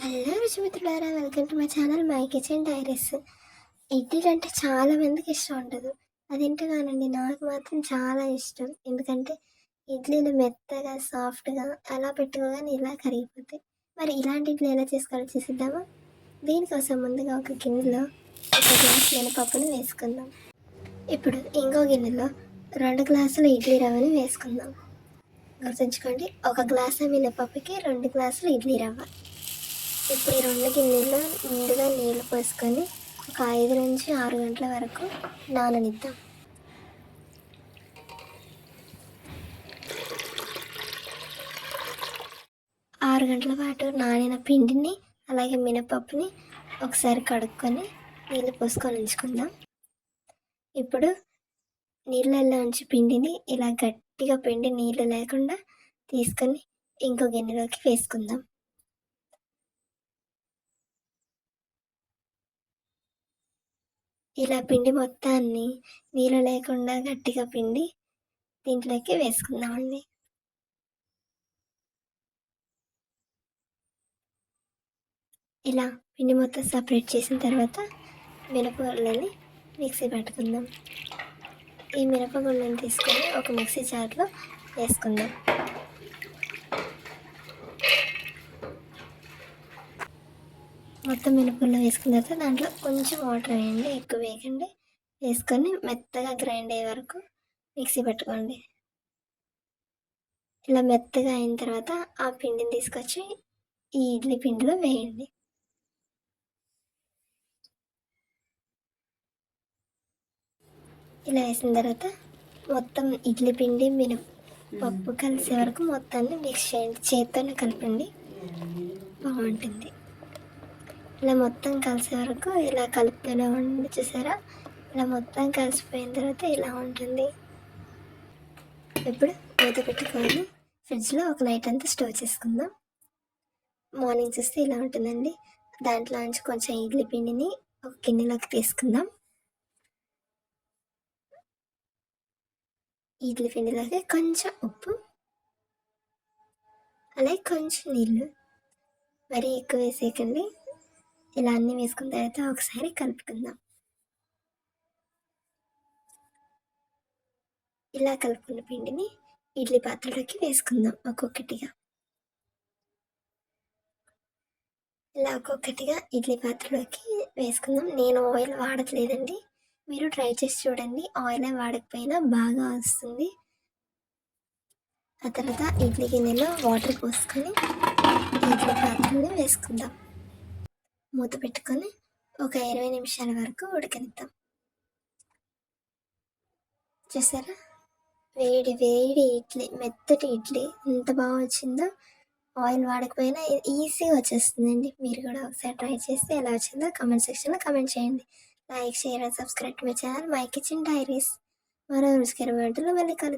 Hello రుచిమిత్రులారా, welcome to my channel my kitchen diaries. ఇడ్లీలు అంటే చాలా మందికి ఇష్టం ఉండదు. అదేంటో కానండి, నాకు మాత్రం చాలా ఇష్టం. ఎందుకంటే ఇడ్లీలు మెత్తగా సాఫ్ట్గా అలా పెట్టుకోగానే ఇలా కరిగిపోతాయి. మరి ఇలాంటి ఇడ్లీ ఎలా చేసుకోవాలో చూసిద్దామా? దీనికోసం ముందుగా ఒక గిన్నెలో ఒక గ్లాస్ మినపప్పుని వేసుకుందాం. ఇప్పుడు ఇంకో గిన్నెలో 2 గ్లాసుల ఇడ్లీ రవ్వని వేసుకుందాం. గుర్తుంచుకోండి, 1 గ్లాసు మినపప్పుకి 2 గ్లాసులు ఇడ్లీ రవ్వ. ఇప్పుడు ఈ 2 గిన్నెల్లో నిండుగా నీళ్ళు పోసుకొని ఒక 5 నుంచి 6 గంటల వరకు నాననిద్దాం. ఆరు గంటల పాటు నానిన పిండిని అలాగే మినపప్పుని ఒకసారి కడుక్కొని నీళ్ళు పోసుకొని ఉంచుకుందాం. ఇప్పుడు నీళ్ళల్లో ఉంచి పిండిని ఇలా గట్టిగా పిండి నీళ్ళు లేకుండా తీసుకొని ఇంకో గిన్నెలోకి వేసుకుందాం. ఇలా పిండి మొత్తాన్ని నీళ్ళు లేకుండా గట్టిగా పిండి దీంట్లోకి వేసుకుందామండి. ఇలా పిండి మొత్తం సపరేట్ చేసిన తర్వాత మినపగుళ్ళని మిక్సీ పట్టుకుందాం. ఈ మినపగుళ్ళని తీసుకొని ఒక మిక్సీ జార్లో వేసుకుందాం. మొత్తం మినపగుళ్ళు వేసుకున్న తర్వాత దాంట్లో కొంచెం వాటర్ వేయండి, ఎక్కువ వేయకండి. వేసుకొని మెత్తగా గ్రైండ్ అయ్యే వరకు మిక్సీ పట్టుకోండి. ఇలా మెత్తగా అయిన తర్వాత ఆ పిండిని తీసుకొచ్చి ఈ ఇడ్లీ పిండిలో వేయండి. ఇలా వేసిన తర్వాత మొత్తం ఇడ్లీ పిండి మినపప్పు కలిసే వరకు మొత్తాన్ని మిక్స్ చేయండి. చేత్తోనే కలపండి, బాగుంటుంది. ఇలా మొత్తం కలిసే వరకు ఇలా కలుపుతూనే ఉండి, చూసారా? ఇలా మొత్తం కలిసిపోయిన తర్వాత ఇలా ఉంటుంది. ఇప్పుడు మూత పెట్టుకొని ఫ్రిడ్జ్లో ఒక నైట్ అంతా స్టోర్ చేసుకుందాం. మార్నింగ్ చూస్తే ఇలా ఉంటుందండి. దాంట్లో నుంచి కొంచెం ఇడ్లీ పిండిని ఒక గిన్నెలోకి తీసుకుందాం. ఇడ్లీ పిండిలోకి కొంచెం ఉప్పు, అలాగే కొంచెం నీళ్ళు, మరీ ఎక్కువ వేసేయకండి. ఇలా అన్నీ వేసుకున్న తర్వాత ఒకసారి కలుపుకుందాం. ఇలా కలుపుకున్న పిండిని ఇడ్లీ పాత్రలోకి వేసుకుందాం ఒక్కొక్కటిగా. ఇలా ఒక్కొక్కటిగా ఇడ్లీ పాత్రలోకి వేసుకుందాం. నేను ఆయిల్ వాడట్లేదండి, మీరు ట్రై చేసి చూడండి. ఆయిల్ వాడకపోయినా బాగా వస్తుంది. ఆ తర్వాత ఇడ్లీ గిన్నెలో వాటర్ పోసుకొని ఇడ్లీ పాత్రని వేసుకుందాం. మూత పెట్టుకొని ఒక 20 నిమిషాల వరకు ఉడకనిద్దాం. చూసారా, వేడి వేడి ఇడ్లీ, మెత్తటి ఇడ్లీ ఎంత బాగా వచ్చిందో. ఆయిల్ వాడకపోయినా ఈజీగా వచ్చేస్తుందండి. మీరు కూడా ఒకసారి ట్రై చేస్తే ఎలా వచ్చిందో కామెంట్ సెక్షన్లో కామెంట్ చేయండి. Like, share and subscribe to my channel my kitchen diaries. మరో రుచికరమైన వంటలో మళ్ళీ కలుద్దాం.